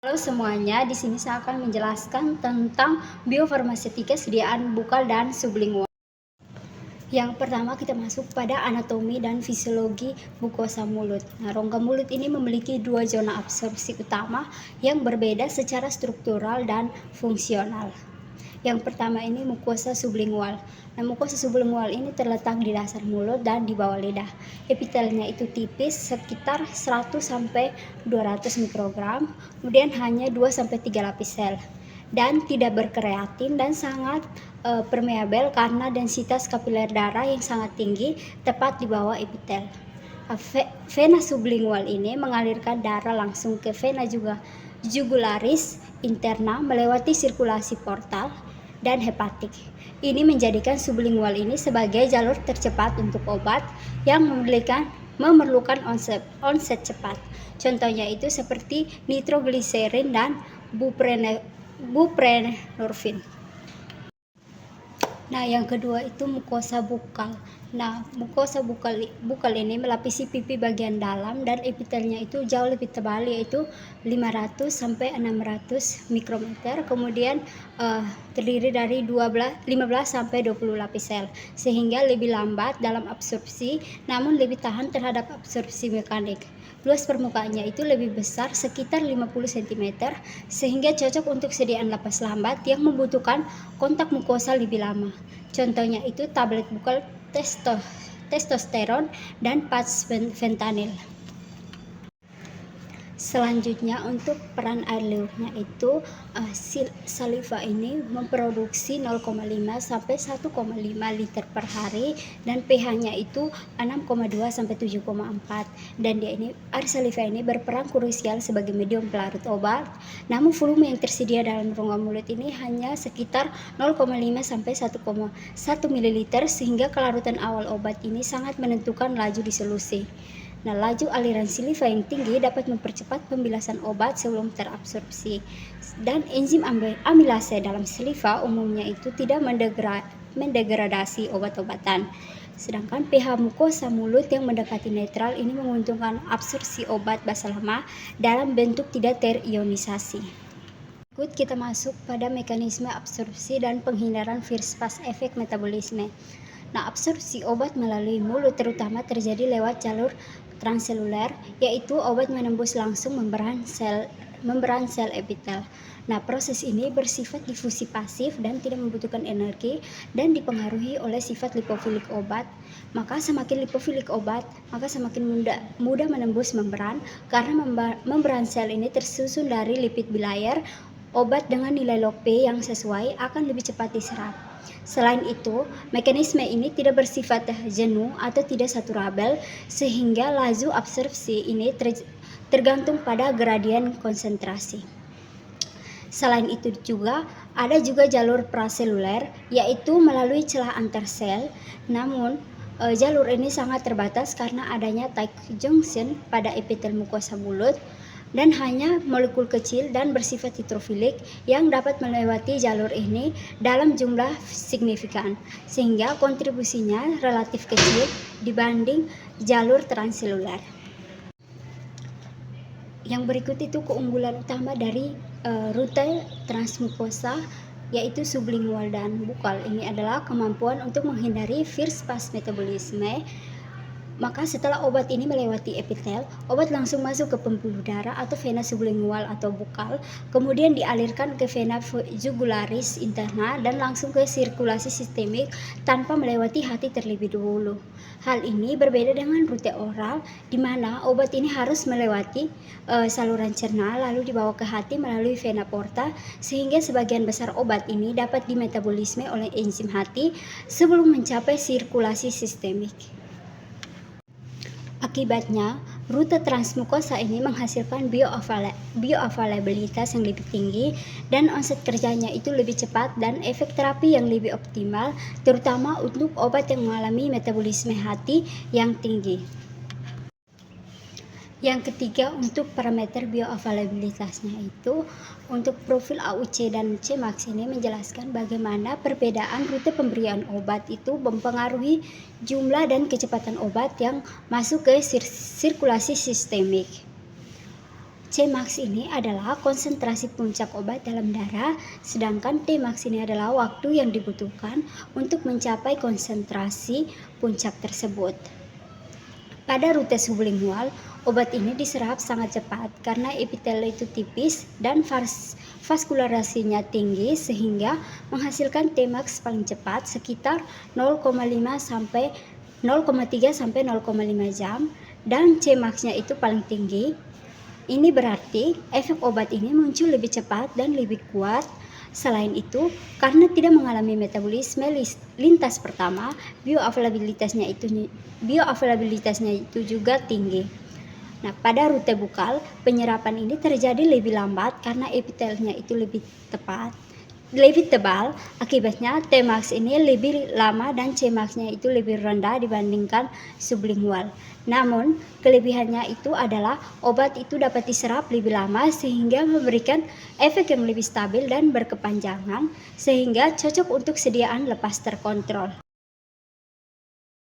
Halo semuanya, di sini saya akan menjelaskan tentang biofarmaseutika sediaan bukal dan sublingual. Yang pertama kita masuk pada anatomi dan fisiologi mukosa mulut. Nah, rongga mulut ini memiliki dua zona absorpsi utama yang berbeda secara struktural dan fungsional. Yang pertama ini mukosa sublingual. Nah, mukosa sublingual ini terletak di dasar mulut dan di bawah lidah. Epitelnya itu tipis, sekitar 100 sampai 200 mikrogram, kemudian hanya 2 sampai 3 lapis sel dan tidak berkreatin dan sangat permeabel karena densitas kapiler darah yang sangat tinggi tepat di bawah epitel. Vena sublingual ini mengalirkan darah langsung ke vena jugularis interna melewati sirkulasi portal dan hepatik. Ini menjadikan sublingual ini sebagai jalur tercepat untuk obat yang memerlukan onset cepat. Contohnya itu seperti nitrogliserin dan buprenorfin. Nah, yang kedua itu mukosa bukal. Nah, mukosa bukal ini melapisi pipi bagian dalam dan epitelnya itu jauh lebih tebal, yaitu 500 sampai 600 mikrometer. Kemudian terdiri dari 15 sampai 20 lapis sel, sehingga lebih lambat dalam absorpsi namun lebih tahan terhadap absorpsi mekanik. Luas permukaannya itu lebih besar, sekitar 50 cm, sehingga cocok untuk sediaan lapas lambat yang membutuhkan kontak mukosa lebih lama. Contohnya itu tablet bukal testosteron dan patch fentanyl. Selanjutnya untuk peran air liurnya itu saliva ini memproduksi 0,5 sampai 1,5 liter per hari dan pH-nya itu 6,2 sampai 7,4, dan air saliva ini berperan krusial sebagai medium pelarut obat. Namun volume yang tersedia dalam rongga mulut ini hanya sekitar 0,5 sampai 1,1 ml, sehingga kelarutan awal obat ini sangat menentukan laju disolusi. Nah, laju aliran saliva yang tinggi dapat mempercepat pembilasan obat sebelum terabsorpsi, dan enzim amilase dalam saliva umumnya itu tidak mendegradasi obat-obatan. Sedangkan pH mukosa mulut yang mendekati netral ini menguntungkan absorpsi obat basa lama dalam bentuk tidak terionisasi. Berikut kita masuk pada mekanisme absorpsi dan penghindaran first pass efek metabolisme. Nah, absorpsi obat melalui mulut terutama terjadi lewat jalur transseluler, yaitu obat menembus langsung membran sel epitel. Nah, proses ini bersifat difusi pasif dan tidak membutuhkan energi dan dipengaruhi oleh sifat lipofilik obat. Maka semakin lipofilik obat, maka semakin mudah menembus membran, karena membran sel ini tersusun dari lipid bilayer. Obat dengan nilai log P yang sesuai akan lebih cepat diserap. Selain itu, mekanisme ini tidak bersifat jenuh atau tidak saturabel, sehingga laju absorpsi ini tergantung pada gradien konsentrasi. Selain itu ada juga jalur praseluler, yaitu melalui celah antar sel. Namun jalur ini sangat terbatas karena adanya tight junction pada epitel mukosa mulut dan hanya molekul kecil dan bersifat hidrofilik yang dapat melewati jalur ini dalam jumlah signifikan, sehingga kontribusinya relatif kecil dibanding jalur transseluler. Yang berikut itu keunggulan utama dari rute transmukosa, yaitu sublingual dan bukal. Ini adalah kemampuan untuk menghindari first pass metabolisme. Maka setelah obat ini melewati epitel, obat langsung masuk ke pembuluh darah atau vena sublingual atau bukal, kemudian dialirkan ke vena jugularis interna dan langsung ke sirkulasi sistemik tanpa melewati hati terlebih dahulu. Hal ini berbeda dengan rute oral, di mana obat ini harus melewati saluran cerna lalu dibawa ke hati melalui vena porta, sehingga sebagian besar obat ini dapat dimetabolisme oleh enzim hati sebelum mencapai sirkulasi sistemik. Akibatnya, rute transmukosa ini menghasilkan bioavailabilitas yang lebih tinggi dan onset kerjanya itu lebih cepat dan efek terapi yang lebih optimal, terutama untuk obat yang mengalami metabolisme hati yang tinggi. Yang ketiga, untuk parameter bioavailabilitasnya itu untuk profil AUC dan Cmax ini menjelaskan bagaimana perbedaan rute pemberian obat itu mempengaruhi jumlah dan kecepatan obat yang masuk ke sirkulasi sistemik. Cmax ini adalah konsentrasi puncak obat dalam darah, sedangkan Tmax ini adalah waktu yang dibutuhkan untuk mencapai konsentrasi puncak tersebut. Pada rute sublingual, obat ini diserap sangat cepat karena epitel itu tipis dan vaskularasinya tinggi sehingga menghasilkan Tmax paling cepat sekitar 0,3 sampai 0,5 jam dan Cmax-nya itu paling tinggi. Ini berarti efek obat ini muncul lebih cepat dan lebih kuat. Selain itu, karena tidak mengalami metabolisme lintas pertama, bioavailabilitasnya itu juga tinggi. Nah, pada rute bukal, penyerapan ini terjadi lebih lambat karena epitelnya itu lebih tebal, akibatnya Tmax ini lebih lama dan Cmax-nya itu lebih rendah dibandingkan sublingual. Namun, kelebihannya itu adalah obat itu dapat diserap lebih lama sehingga memberikan efek yang lebih stabil dan berkepanjangan sehingga cocok untuk sediaan lepas terkontrol.